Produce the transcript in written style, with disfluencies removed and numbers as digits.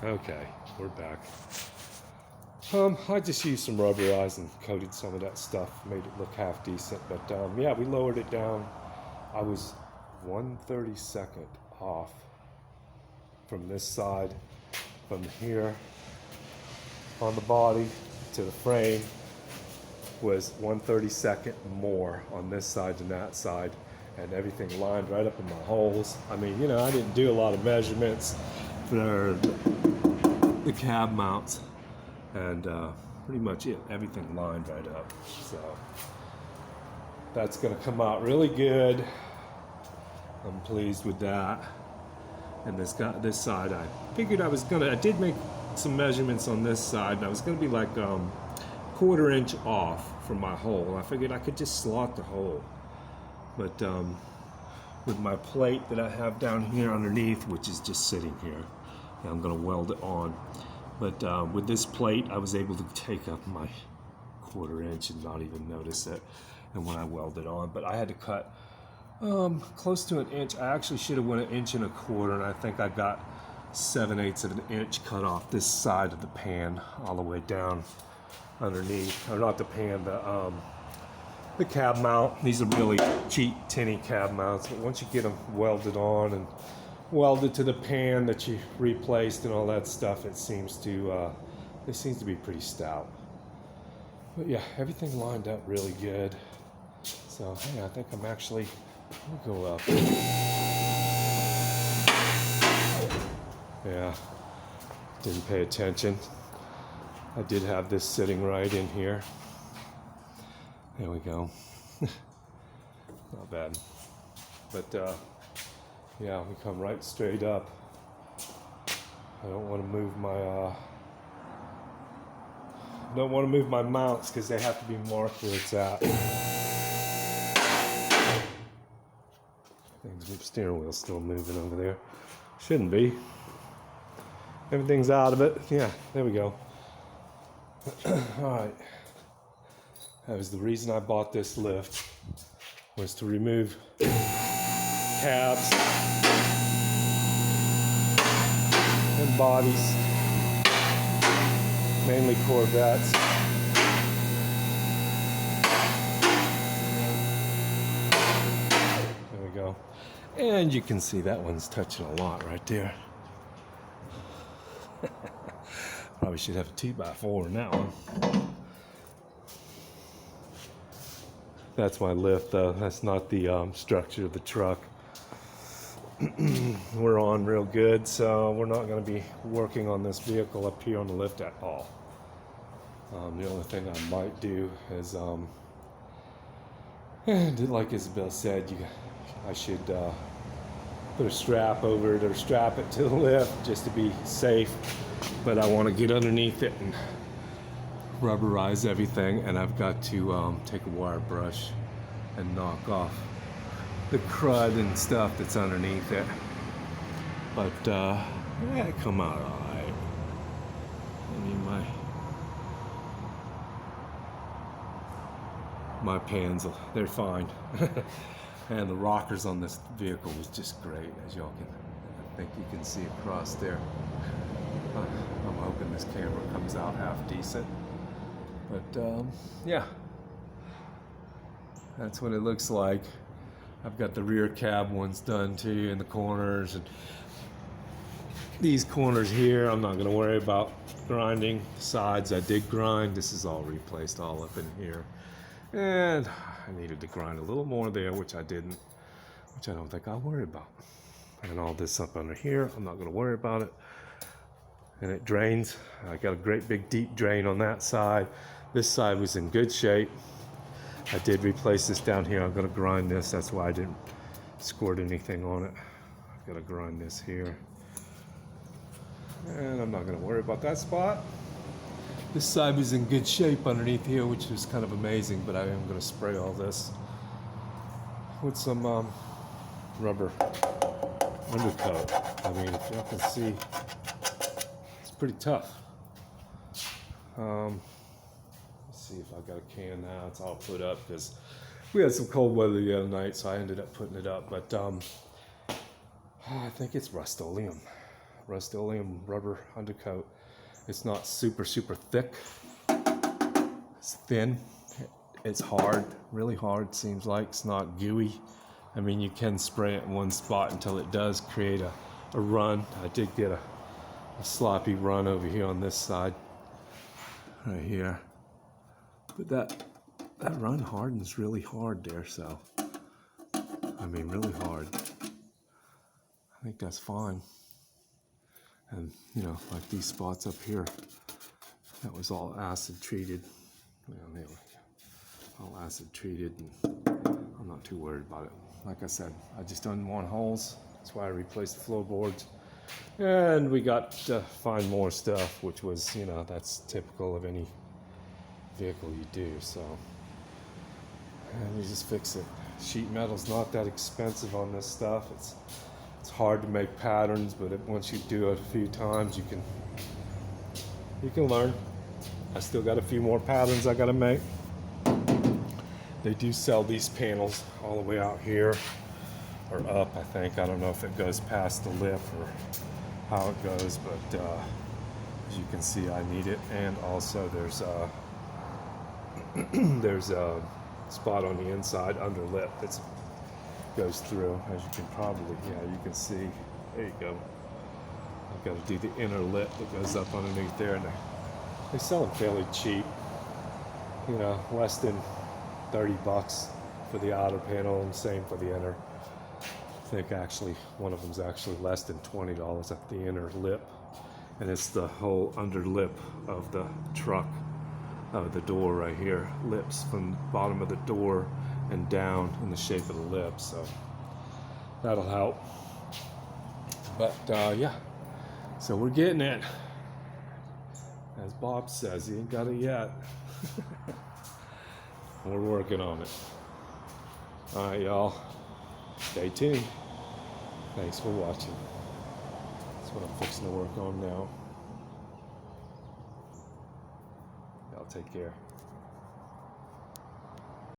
Okay, we're back. I just used some rubberized and coated some of that stuff, made it look half decent. But yeah, we lowered it down. I was 1/32 off from this side, from here on the body to the frame was 1/32 more on this side than that side, and everything lined right up in my holes. I mean, you know, I didn't do a lot of measurements for the cab mounts, and pretty much everything lined right up. So that's gonna come out really good. I'm pleased with that. And this side, I figured I did make some measurements on this side, and I was gonna be like 1/4 inch off from my hole. I figured I could just slot the hole. But with my plate that I have down here underneath, which is just sitting here, and I'm gonna weld it on. But with this plate, I was able to take up my 1/4 inch and not even notice it. And when I weld it on, but I had to cut close to an inch. I actually should have went 1 1/4 inches, and I think I got 7/8 of an inch cut off this side of the pan all the way down underneath. Or not the pan, the cab mount. These are really cheap tinny cab mounts, but once you get them welded on and welded to the pan that you replaced and all that stuff, it seems to be pretty stout. But yeah, everything lined up really good. So hey, I think I'm actually gonna go up. Yeah, didn't pay attention. I did have this sitting right in here. There we go. Not bad. But yeah, we come right straight up. I don't want to move my mounts because they have to be marked where it's at. The steering wheel's still moving over there. Shouldn't be. Everything's out of it. Yeah, there we go. Alright. That was the reason I bought this lift, was to remove cabs and bodies, mainly Corvettes. There we go. And you can see that one's touching a lot right there. Probably should have a 2x4 in that one. That's my lift though. That's not the structure of the truck. We're on real good, so we're not going to be working on this vehicle up here on the lift at all. The only thing I might do is, like Isabel said, I should put a strap over it or strap it to the lift just to be safe. But I want to get underneath it and rubberize everything, and I've got to take a wire brush and knock off the crud and stuff that's underneath it. But yeah, it come out alright. I mean, my pans, they're fine. And the rockers on this vehicle was just great, as y'all can, I think you can see across there. I'm hoping this camera comes out half decent. But yeah, that's what it looks like. I've got the rear cab ones done too in the corners, and these corners here I'm not going to worry about grinding. Sides I did grind. This is all replaced all up in here, and I needed to grind a little more there, which I didn't, which I don't think I'll worry about. And all this up under here, I'm not going to worry about it. And it drains. I got a great big deep drain on that side. This side was in good shape. I did replace this down here. I'm going to grind this. That's why I didn't squirt anything on it. I've got to grind this here. And I'm not going to worry about that spot. This side was in good shape underneath here, which was kind of amazing, but I am going to spray all this with some rubber undercoat. I mean, if y'all can see, it's pretty tough. Let's see if I got a can now. It's all put up because we had some cold weather the other night, so I ended up putting it up. But I think it's Rust-Oleum. Rust-Oleum rubber undercoat. It's not super thick. It's thin. It's hard, really hard. Seems like it's not gooey. I mean, you can spray it in one spot until it does create a run. I did get a sloppy run over here on this side, right here. But that run hardens really hard there, so I mean really hard. I think that's fine. And you know, like these spots up here, that was all acid treated. Well, there we go. All acid treated, and I'm not too worried about it. Like I said, I just done 1 holes. That's why I replaced the floorboards. And we got to find more stuff, which was, you know, that's typical of any vehicle you do. So, and you just fix it. Sheet metal's not that expensive on this stuff. It's hard to make patterns, but once you do it a few times, you can learn. I still got a few more patterns I gotta make. They do sell these panels all the way out here, or up, I think. I don't know if it goes past the lip or how it goes, but as you can see, I need it. And also there's a spot on the inside under lip that goes through, as you can probably, yeah, you can see. There you go. I've got to do the inner lip that goes up underneath there, and they sell them fairly cheap. You know, less than $30 for the outer panel, and same for the inner. I think actually one of them's actually less than $20 at the inner lip, and it's the whole under lip of the truck, the door right here, lips from the bottom of the door and down in the shape of the lip, so that'll help. But yeah, so we're getting it. As Bob says, he ain't got it yet. We're working on it. All right, y'all. Stay tuned. Thanks for watching. That's what I'm fixing to work on now. Y'all take care.